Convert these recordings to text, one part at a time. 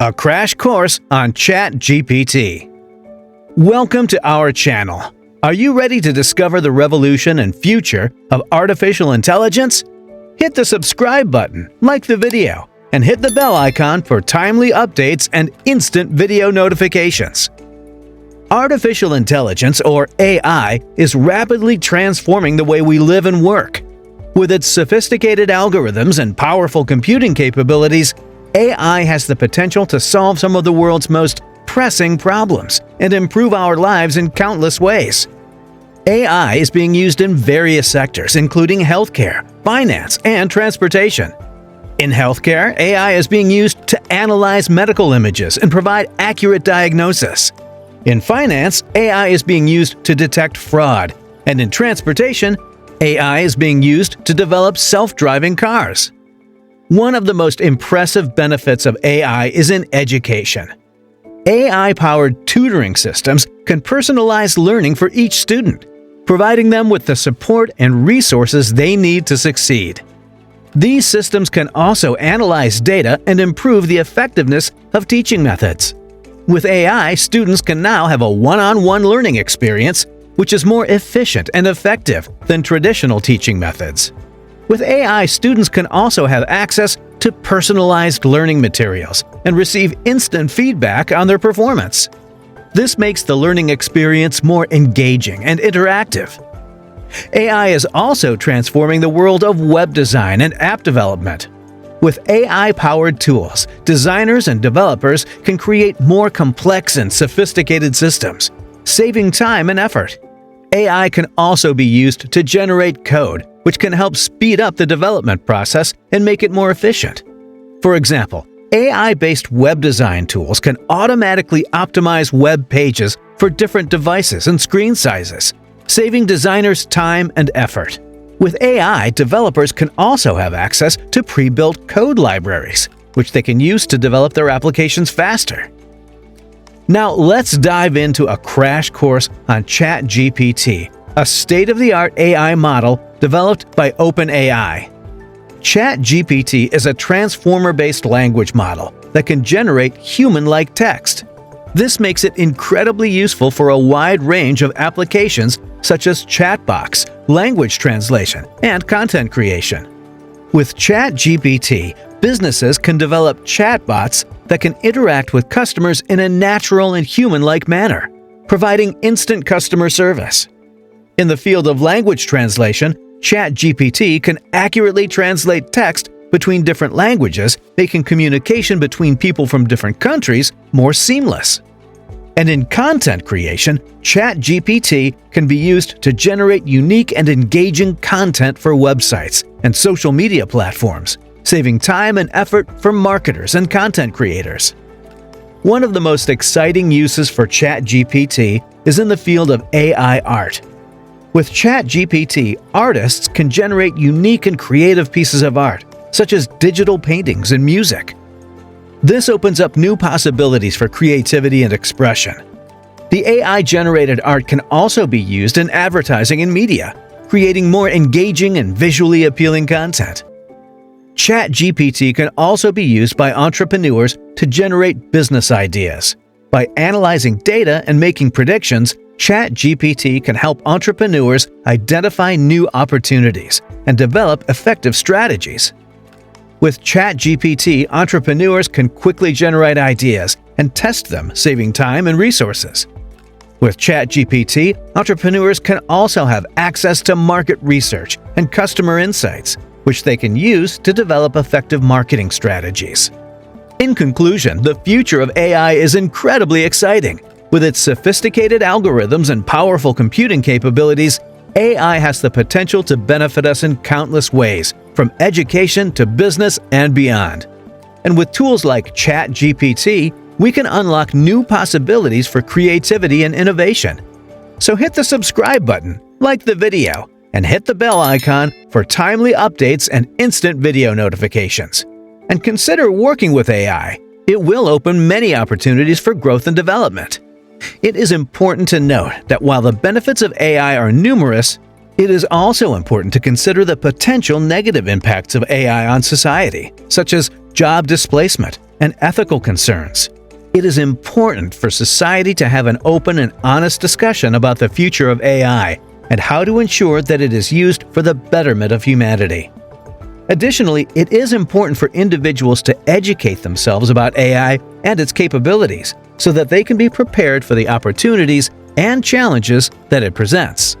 a crash course on ChatGPT. Welcome to our channel. Are you ready to discover the revolution and future of artificial intelligence? Hit the subscribe button, like the video, and hit the bell icon for timely updates and instant video notifications. Artificial intelligence, or AI, is rapidly transforming the way we live and work. With its sophisticated algorithms and powerful computing capabilities, AI has the potential to solve some of the world's most pressing problems and improve our lives in countless ways. AI is being used in various sectors, including healthcare, finance, and transportation. In healthcare, AI is being used to analyze medical images and provide accurate diagnosis. In finance, AI is being used to detect fraud. And in transportation, AI is being used to develop self-driving cars. One of the most impressive benefits of AI is in education. AI-powered tutoring systems can personalize learning for each student, providing them with the support and resources they need to succeed. These systems can also analyze data and improve the effectiveness of teaching methods. With AI, students can now have a one-on-one learning experience, which is more efficient and effective than traditional teaching methods. With AI, students can also have access to personalized learning materials and receive instant feedback on their performance. This makes the learning experience more engaging and interactive. AI is also transforming the world of web design and app development. With AI-powered tools, designers and developers can create more complex and sophisticated systems, saving time and effort. AI can also be used to generate code, which can help speed up the development process and make it more efficient. For example, AI-based web design tools can automatically optimize web pages for different devices and screen sizes, saving designers time and effort. With AI, developers can also have access to pre-built code libraries, which they can use to develop their applications faster. Now let's dive into a crash course on ChatGPT, a state-of-the-art AI model developed by OpenAI. ChatGPT is a transformer-based language model that can generate human-like text. This makes it incredibly useful for a wide range of applications such as chatbots, language translation, and content creation. With ChatGPT, businesses can develop chatbots that can interact with customers in a natural and human-like manner, providing instant customer service. In the field of language translation, ChatGPT can accurately translate text between different languages, making communication between people from different countries more seamless. And in content creation, ChatGPT can be used to generate unique and engaging content for websites and social media platforms, saving time and effort for marketers and content creators. One of the most exciting uses for ChatGPT is in the field of AI art. With ChatGPT, artists can generate unique and creative pieces of art, such as digital paintings and music. This opens up new possibilities for creativity and expression. The AI-generated art can also be used in advertising and media, creating more engaging and visually appealing content. ChatGPT can also be used by entrepreneurs to generate business ideas. By analyzing data and making predictions, ChatGPT can help entrepreneurs identify new opportunities and develop effective strategies. With ChatGPT, entrepreneurs can quickly generate ideas and test them, saving time and resources. With ChatGPT, entrepreneurs can also have access to market research and customer insights, which they can use to develop effective marketing strategies. In conclusion, the future of AI is incredibly exciting. With its sophisticated algorithms and powerful computing capabilities, AI has the potential to benefit us in countless ways, from education to business and beyond. And with tools like ChatGPT, we can unlock new possibilities for creativity and innovation. So hit the subscribe button, like the video, and hit the bell icon for timely updates and instant video notifications. And consider working with AI. It will open many opportunities for growth and development. It is important to note that while the benefits of AI are numerous, it is also important to consider the potential negative impacts of AI on society, such as job displacement, and ethical concerns. It is important for society to have an open and honest discussion about the future of AI and how to ensure that it is used for the betterment of humanity. Additionally, it is important for individuals to educate themselves about AI and its capabilities so that they can be prepared for the opportunities and challenges that it presents.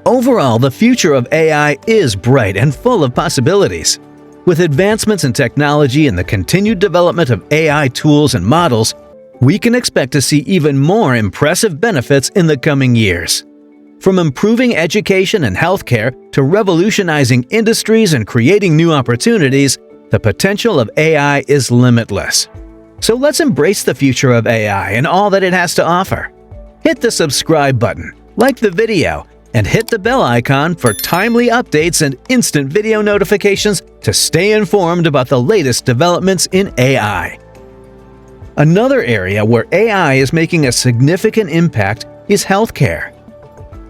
Overall, the future of AI is bright and full of possibilities. With advancements in technology and the continued development of AI tools and models, we can expect to see even more impressive benefits in the coming years. From improving education and healthcare to revolutionizing industries and creating new opportunities, the potential of AI is limitless. So let's embrace the future of AI and all that it has to offer. Hit the subscribe button, like the video, and hit the bell icon for timely updates and instant video notifications to stay informed about the latest developments in AI. Another area where AI is making a significant impact is healthcare.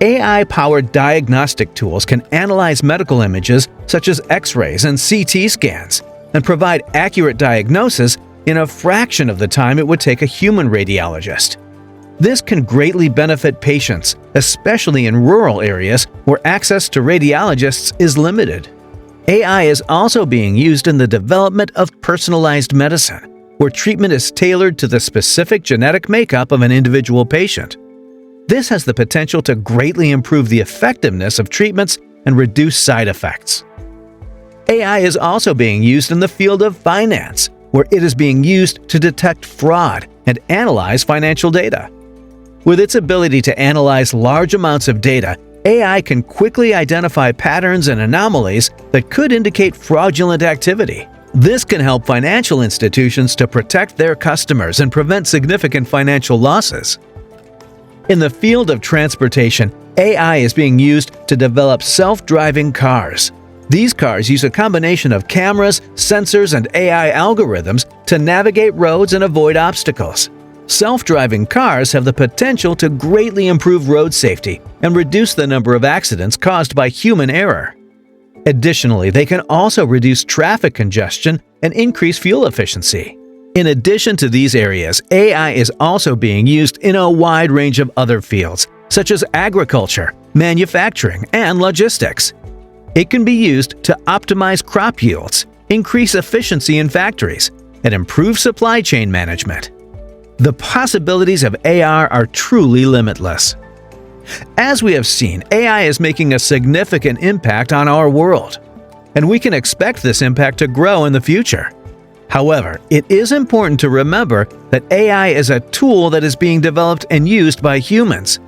AI-powered diagnostic tools can analyze medical images such as X-rays and CT scans and provide accurate diagnosis in a fraction of the time it would take a human radiologist. This can greatly benefit patients, especially in rural areas where access to radiologists is limited. AI is also being used in the development of personalized medicine, where treatment is tailored to the specific genetic makeup of an individual patient. This has the potential to greatly improve the effectiveness of treatments and reduce side effects. AI is also being used in the field of finance, where it is being used to detect fraud and analyze financial data. With its ability to analyze large amounts of data, AI can quickly identify patterns and anomalies that could indicate fraudulent activity. This can help financial institutions to protect their customers and prevent significant financial losses. In the field of transportation, AI is being used to develop self-driving cars. These cars use a combination of cameras, sensors, and AI algorithms to navigate roads and avoid obstacles. Self-driving cars have the potential to greatly improve road safety and reduce the number of accidents caused by human error. Additionally, they can also reduce traffic congestion and increase fuel efficiency. In addition to these areas, AI is also being used in a wide range of other fields, such as agriculture, manufacturing, and logistics. It can be used to optimize crop yields, increase efficiency in factories, and improve supply chain management. The possibilities of AI are truly limitless. As we have seen, AI is making a significant impact on our world, and we can expect this impact to grow in the future. However, it is important to remember that AI is a tool that is being developed and used by humans.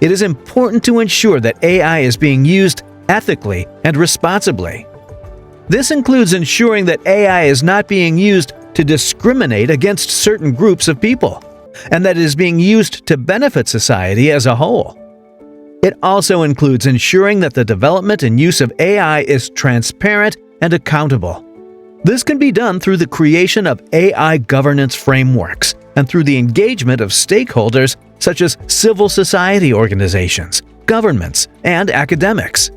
It is important to ensure that AI is being used ethically and responsibly. This includes ensuring that AI is not being used to discriminate against certain groups of people, and that it is being used to benefit society as a whole. It also includes ensuring that the development and use of AI is transparent and accountable. This can be done through the creation of AI governance frameworks and through the engagement of stakeholders such as civil society organizations, governments, and academics.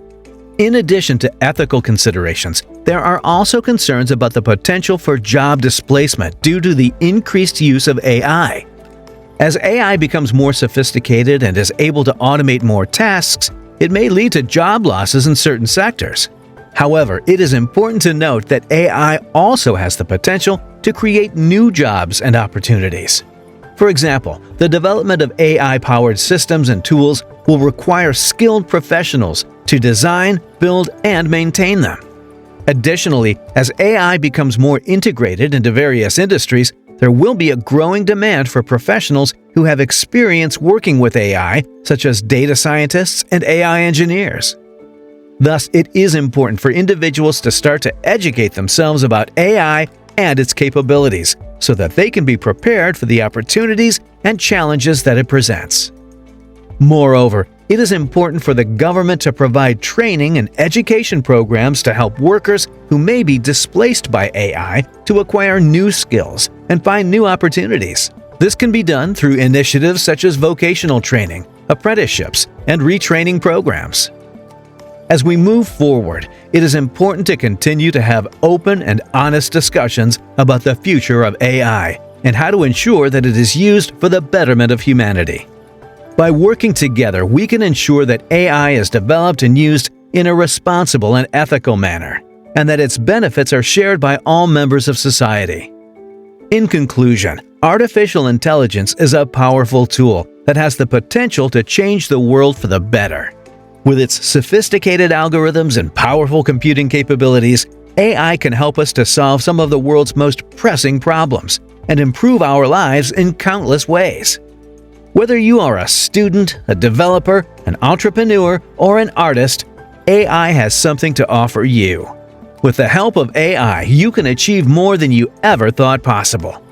In addition to ethical considerations, there are also concerns about the potential for job displacement due to the increased use of AI. As AI becomes more sophisticated and is able to automate more tasks, it may lead to job losses in certain sectors. However, it is important to note that AI also has the potential to create new jobs and opportunities. For example, the development of AI-powered systems and tools will require skilled professionals to design, build, and maintain them. Additionally, as AI becomes more integrated into various industries, there will be a growing demand for professionals who have experience working with AI, such as data scientists and AI engineers. Thus, it is important for individuals to start to educate themselves about AI and its capabilities so that they can be prepared for the opportunities and challenges that it presents. Moreover, it is important for the government to provide training and education programs to help workers who may be displaced by AI to acquire new skills and find new opportunities. This can be done through initiatives such as vocational training, apprenticeships, and retraining programs. As we move forward, it is important to continue to have open and honest discussions about the future of AI and how to ensure that it is used for the betterment of humanity. By working together, we can ensure that AI is developed and used in a responsible and ethical manner, and that its benefits are shared by all members of society. In conclusion, artificial intelligence is a powerful tool that has the potential to change the world for the better. With its sophisticated algorithms and powerful computing capabilities, AI can help us to solve some of the world's most pressing problems and improve our lives in countless ways. Whether you are a student, a developer, an entrepreneur, or an artist, AI has something to offer you. With the help of AI, you can achieve more than you ever thought possible.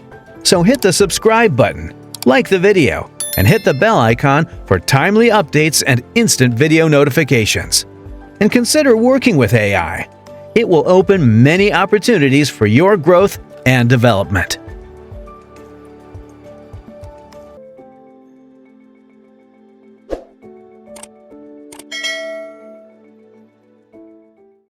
So hit the subscribe button, like the video, and hit the bell icon for timely updates and instant video notifications. And consider working with AI. It will open many opportunities for your growth and development.